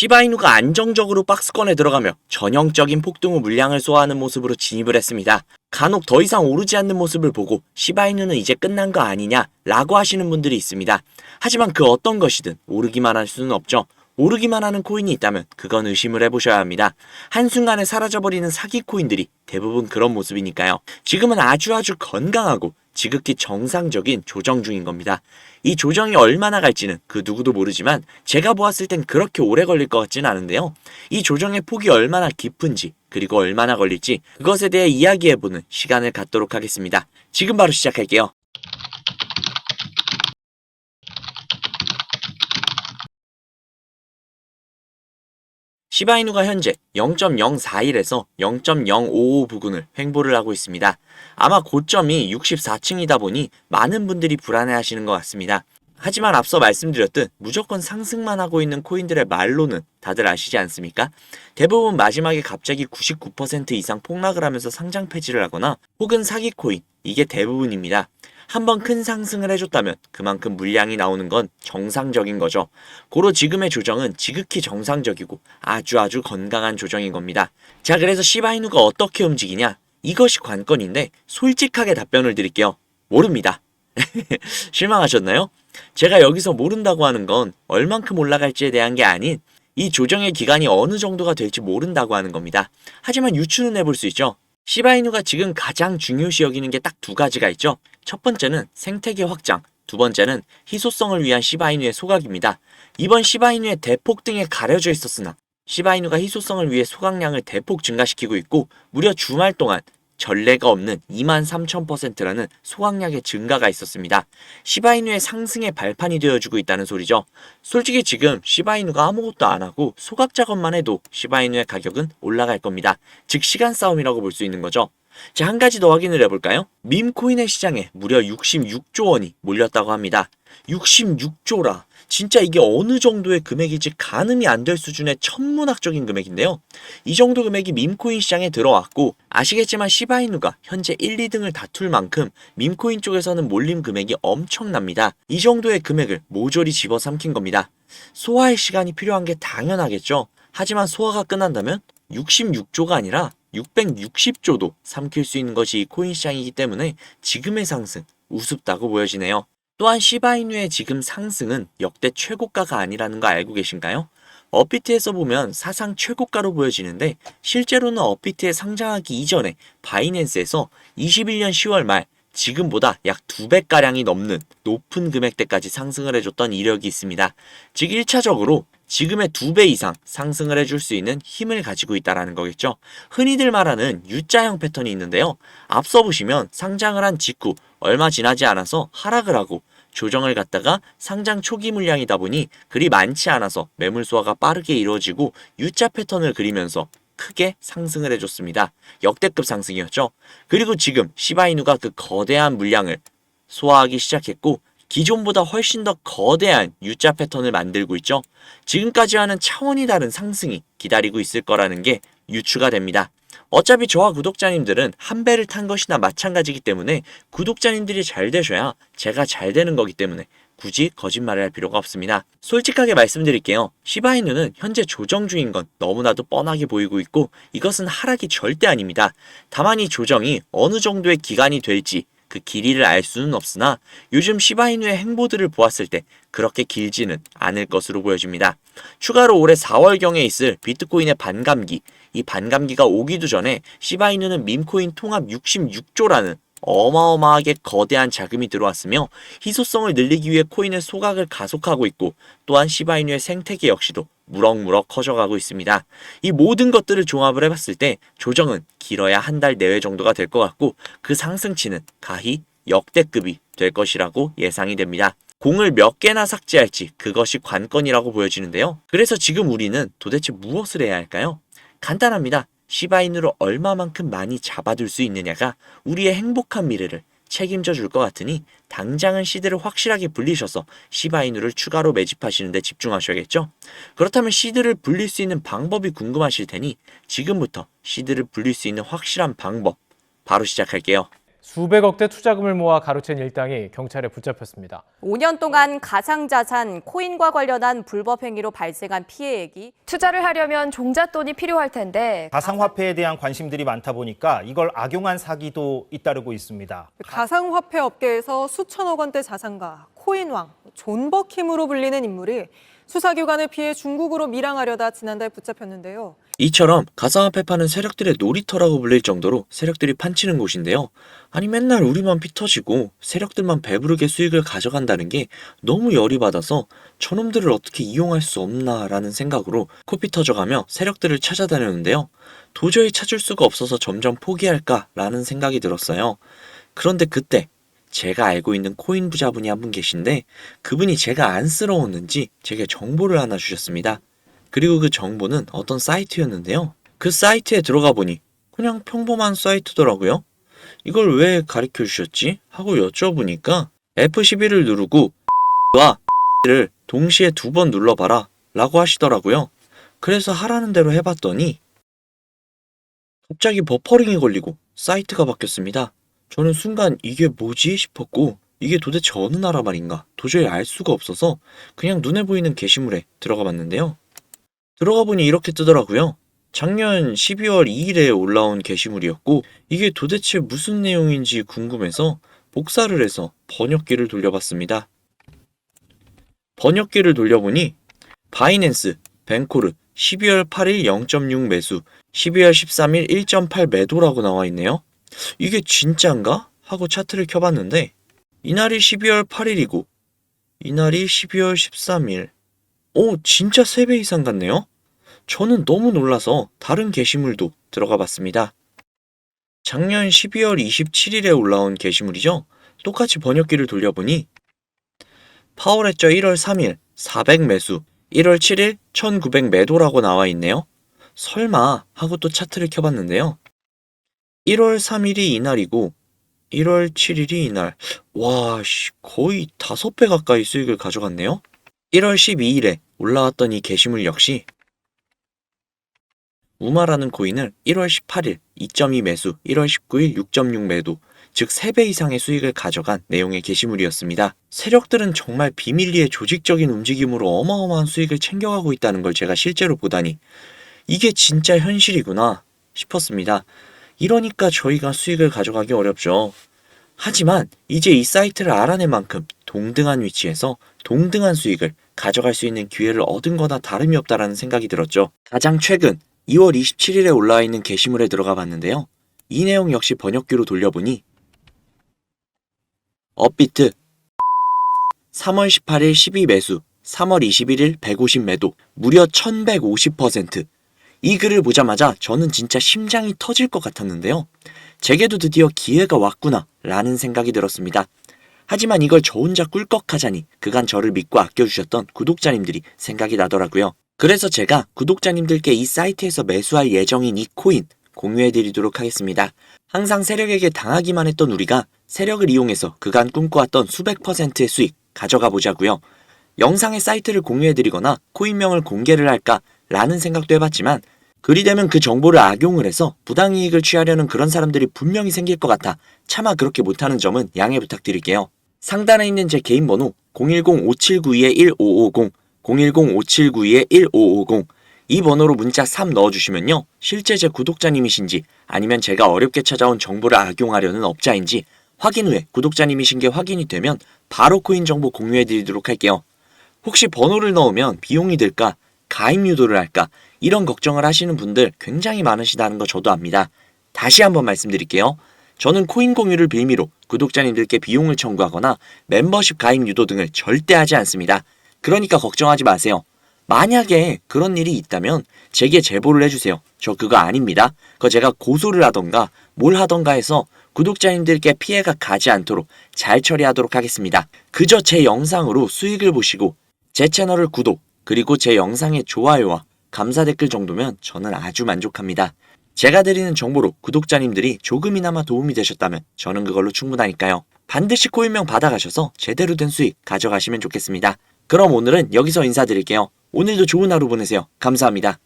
시바이누가 안정적으로 박스권에 들어가며 전형적인 폭등후 물량을 쏘아하는 모습으로 진입을 했습니다. 간혹 더 이상 오르지 않는 모습을 보고 시바이누는 이제 끝난 거 아니냐 라고 하시는 분들이 있습니다. 하지만 그 어떤 것이든 오르기만 할 수는 없죠. 오르기만 하는 코인이 있다면 그건 의심을 해보셔야 합니다. 한순간에 사라져버리는 사기 코인들이 대부분 그런 모습이니까요. 지금은 아주 건강하고 지극히 정상적인 조정 중인 겁니다. 이 조정이 얼마나 갈지는 그 누구도 모르지만 제가 보았을 땐 그렇게 오래 걸릴 것 같지는 않은데요. 이 조정의 폭이 얼마나 깊은지 그리고 얼마나 걸릴지 그것에 대해 이야기해보는 시간을 갖도록 하겠습니다. 지금 바로 시작할게요. 시바이누가 현재 0.041에서 0.055 부근을 횡보를 하고 있습니다. 아마 고점이 64층이다 보니 많은 분들이 불안해하시는 것 같습니다. 하지만 앞서 말씀드렸듯 무조건 상승만 하고 있는 코인들의 말로는 다들 아시지 않습니까? 대부분 마지막에 갑자기 99% 이상 폭락을 하면서 상장 폐지를 하거나 혹은 사기 코인, 이게 대부분입니다. 한번 큰 상승을 해줬다면 그만큼 물량이 나오는 건 정상적인 거죠. 고로 지금의 조정은 지극히 정상적이고 아주 건강한 조정인 겁니다. 자, 그래서 시바이누가 어떻게 움직이냐? 이것이 관건인데 솔직하게 답변을 드릴게요. 모릅니다. 실망하셨나요? 제가 여기서 모른다고 하는 건 얼만큼 올라갈지에 대한 게 아닌 이 조정의 기간이 어느 정도가 될지 모른다고 하는 겁니다. 하지만 유추는 해볼 수 있죠. 시바이누가 지금 가장 중요시 여기는 게 딱 두 가지가 있죠. 첫 번째는 생태계 확장, 두 번째는 희소성을 위한 시바이누의 소각입니다. 이번 시바이누의 대폭 등에 가려져 있었으나 시바이누가 희소성을 위해 소각량을 대폭 증가시키고 있고 무려 주말 동안 전례가 없는 23,000%라는 소각량의 증가가 있었습니다. 시바이누의 상승의 발판이 되어주고 있다는 소리죠. 솔직히 지금 시바이누가 아무것도 안 하고 소각 작업만 해도 시바이누의 가격은 올라갈 겁니다. 즉 시간 싸움이라고 볼 수 있는 거죠. 자, 한 가지 더 확인을 해볼까요? 밈코인의 시장에 무려 66조 원이 몰렸다고 합니다. 66조라. 진짜 이게 어느 정도의 금액일지 가늠이 안 될 수준의 천문학적인 금액인데요. 이 정도 금액이 밈코인 시장에 들어왔고 아시겠지만 시바이누가 현재 1, 2등을 다툴 만큼 밈코인 쪽에서는 몰림 금액이 엄청납니다. 이 정도의 금액을 모조리 집어삼킨 겁니다. 소화할 시간이 필요한 게 당연하겠죠. 하지만 소화가 끝난다면 66조가 아니라 660조도 삼킬 수 있는 것이 코인 시장이기 때문에 지금의 상승 우습다고 보여지네요. 또한 시바이누의 지금 상승은 역대 최고가가 아니라는 거 알고 계신가요? 업비트에서 보면 사상 최고가로 보여지는데 실제로는 업비트에 상장하기 이전에 바이낸스에서 21년 10월 말 지금보다 약 2배가량이 넘는 높은 금액대까지 상승을 해줬던 이력이 있습니다. 즉 1차적으로 지금의 2배 이상 상승을 해줄 수 있는 힘을 가지고 있다는 거겠죠. 흔히들 말하는 U자형 패턴이 있는데요. 앞서 보시면 상장을 한 직후 얼마 지나지 않아서 하락을 하고 조정을 갖다가 상장 초기 물량이다 보니 그리 많지 않아서 매물 소화가 빠르게 이루어지고 U자 패턴을 그리면서 크게 상승을 해줬습니다. 역대급 상승이었죠. 그리고 지금 시바이누가 그 거대한 물량을 소화하기 시작했고 기존보다 훨씬 더 거대한 U자 패턴을 만들고 있죠. 지금까지와는 차원이 다른 상승이 기다리고 있을 거라는 게 유추가 됩니다. 어차피 저와 구독자님들은 한 배를 탄 것이나 마찬가지이기 때문에 구독자님들이 잘 되셔야 제가 잘 되는 거기 때문에 굳이 거짓말을 할 필요가 없습니다. 솔직하게 말씀드릴게요. 시바이누는 현재 조정 중인 건 너무나도 뻔하게 보이고 있고 이것은 하락이 절대 아닙니다. 다만 이 조정이 어느 정도의 기간이 될지 그 길이를 알 수는 없으나 요즘 시바이누의 행보들을 보았을 때 그렇게 길지는 않을 것으로 보여집니다. 추가로 올해 4월경에 있을 비트코인의 반감기, 이 반감기가 오기도 전에 시바이누는 밈코인 통합 66조라는 어마어마하게 거대한 자금이 들어왔으며 희소성을 늘리기 위해 코인의 소각을 가속하고 있고 또한 시바이누의 생태계 역시도 무럭무럭 커져가고 있습니다. 이 모든 것들을 종합을 해봤을 때 조정은 길어야 한 달 내외 정도가 될 것 같고 그 상승치는 가히 역대급이 될 것이라고 예상이 됩니다. 공을 몇 개나 삭제할지 그것이 관건이라고 보여지는데요. 그래서 지금 우리는 도대체 무엇을 해야 할까요? 간단합니다. 시바이누를 얼마만큼 많이 잡아둘 수 있느냐가 우리의 행복한 미래를 책임져 줄 것 같으니 당장은 시드를 확실하게 불리셔서 시바이누를 추가로 매집하시는 데 집중하셔야겠죠? 그렇다면 시드를 불릴 수 있는 방법이 궁금하실 테니 지금부터 시드를 불릴 수 있는 확실한 방법 바로 시작할게요. 수백억대 투자금을 모아 가로챈 일당이 경찰에 붙잡혔습니다. 5년 동안 가상자산, 코인과 관련한 불법 행위로 발생한 피해액이 투자를 하려면 종잣돈이 필요할 텐데 가상화폐에 대한 관심들이 많다 보니까 이걸 악용한 사기도 잇따르고 있습니다. 가상화폐 업계에서 수천억 원대 자산가, 코인왕, 존버킴으로 불리는 인물이 수사기관을 피해 중국으로 밀항하려다 지난달 붙잡혔는데요. 이처럼 가상화폐 파는 세력들의 놀이터라고 불릴 정도로 세력들이 판치는 곳인데요. 아니 맨날 우리만 피 터지고 세력들만 배부르게 수익을 가져간다는 게 너무 열이 받아서 저놈들을 어떻게 이용할 수 없나라는 생각으로 코피 터져가며 세력들을 찾아다녔는데요. 도저히 찾을 수가 없어서 점점 포기할까라는 생각이 들었어요. 그런데 그때 제가 알고 있는 코인 부자분이 한 분 계신데 그분이 제가 안쓰러웠는지 제게 정보를 하나 주셨습니다. 그리고 그 정보는 어떤 사이트였는데요. 그 사이트에 들어가 보니 그냥 평범한 사이트더라고요. 이걸 왜 가르쳐 주셨지? 하고 여쭤보니까 F11을 누르고 와 를 동시에 2번 눌러봐라 라고 하시더라고요. 그래서 하라는 대로 해봤더니 갑자기 버퍼링이 걸리고 사이트가 바뀌었습니다. 저는 순간 이게 뭐지 싶었고 이게 도대체 어느 나라 말인가 도저히 알 수가 없어서 그냥 눈에 보이는 게시물에 들어가 봤는데요. 들어가 보니 이렇게 뜨더라고요. 작년 12월 2일에 올라온 게시물이었고 이게 도대체 무슨 내용인지 궁금해서 복사를 해서 번역기를 돌려봤습니다. 번역기를 돌려보니 바이낸스, 벤코르 12월 8일 0.6 매수, 12월 13일 1.8 매도라고 나와 있네요. 이게 진짠가? 하고 차트를 켜봤는데 이날이 12월 8일이고 이날이 12월 13일. 오, 진짜 3배 이상 같네요. 저는 너무 놀라서 다른 게시물도 들어가 봤습니다. 작년 12월 27일에 올라온 게시물이죠. 똑같이 번역기를 돌려보니 파월했죠. 1월 3일 400 매수, 1월 7일 1900 매도라고 나와 있네요. 설마 하고 또 차트를 켜봤는데요. 1월 3일이 이날이고 1월 7일이 이날. 와, 거의 5배 가까이 수익을 가져갔네요. 1월 12일에 올라왔던 이 게시물 역시 우마라는 코인을 1월 18일 2.2 매수, 1월 19일 6.6 매도, 즉 3배 이상의 수익을 가져간 내용의 게시물이었습니다. 세력들은 정말 비밀리에 조직적인 움직임으로 어마어마한 수익을 챙겨가고 있다는 걸 제가 실제로 보다니 이게 진짜 현실이구나 싶었습니다. 이러니까 저희가 수익을 가져가기 어렵죠. 하지만 이제 이 사이트를 알아낸 만큼 동등한 위치에서 동등한 수익을 가져갈 수 있는 기회를 얻은 거나 다름이 없다라는 생각이 들었죠. 가장 최근 2월 27일에 올라와 있는 게시물에 들어가 봤는데요. 이 내용 역시 번역기로 돌려보니 업비트 3월 18일 12 매수, 3월 21일 150 매도, 무려 1150%. 이 글을 보자마자 저는 진짜 심장이 터질 것 같았는데요. 제게도 드디어 기회가 왔구나 라는 생각이 들었습니다. 하지만 이걸 저 혼자 꿀꺽하자니 그간 저를 믿고 아껴주셨던 구독자님들이 생각이 나더라고요. 그래서 제가 구독자님들께 이 사이트에서 매수할 예정인 이 코인 공유해드리도록 하겠습니다. 항상 세력에게 당하기만 했던 우리가 세력을 이용해서 그간 꿈꿔왔던 수백 %의 수익 가져가 보자고요. 영상의 사이트를 공유해드리거나 코인명을 공개를 할까 라는 생각도 해봤지만 그리 되면 그 정보를 악용을 해서 부당이익을 취하려는 그런 사람들이 분명히 생길 것 같아 차마 그렇게 못하는 점은 양해 부탁드릴게요. 상단에 있는 제 개인 번호 010-5792-1550, 010-5792-1550 이 번호로 문자 3 넣어주시면요. 실제 제 구독자님이신지 아니면 제가 어렵게 찾아온 정보를 악용하려는 업자인지 확인 후에 구독자님이신 게 확인이 되면 바로 코인 정보 공유해드리도록 할게요. 혹시 번호를 넣으면 비용이 들까? 가입 유도를 할까? 이런 걱정을 하시는 분들 굉장히 많으시다는 거 저도 압니다. 다시 한번 말씀드릴게요. 저는 코인 공유를 빌미로 구독자님들께 비용을 청구하거나 멤버십 가입 유도 등을 절대 하지 않습니다. 그러니까 걱정하지 마세요. 만약에 그런 일이 있다면 제게 제보를 해주세요. 저 그거 아닙니다. 그거 제가 고소를 하던가 뭘 하던가 해서 구독자님들께 피해가 가지 않도록 잘 처리하도록 하겠습니다. 그저 제 영상으로 수익을 보시고 제 채널을 구독 그리고 제 영상의 좋아요와 감사 댓글 정도면 저는 아주 만족합니다. 제가 드리는 정보로 구독자님들이 조금이나마 도움이 되셨다면 저는 그걸로 충분하니까요. 반드시 코인명 받아가셔서 제대로 된 수익 가져가시면 좋겠습니다. 그럼 오늘은 여기서 인사드릴게요. 오늘도 좋은 하루 보내세요. 감사합니다.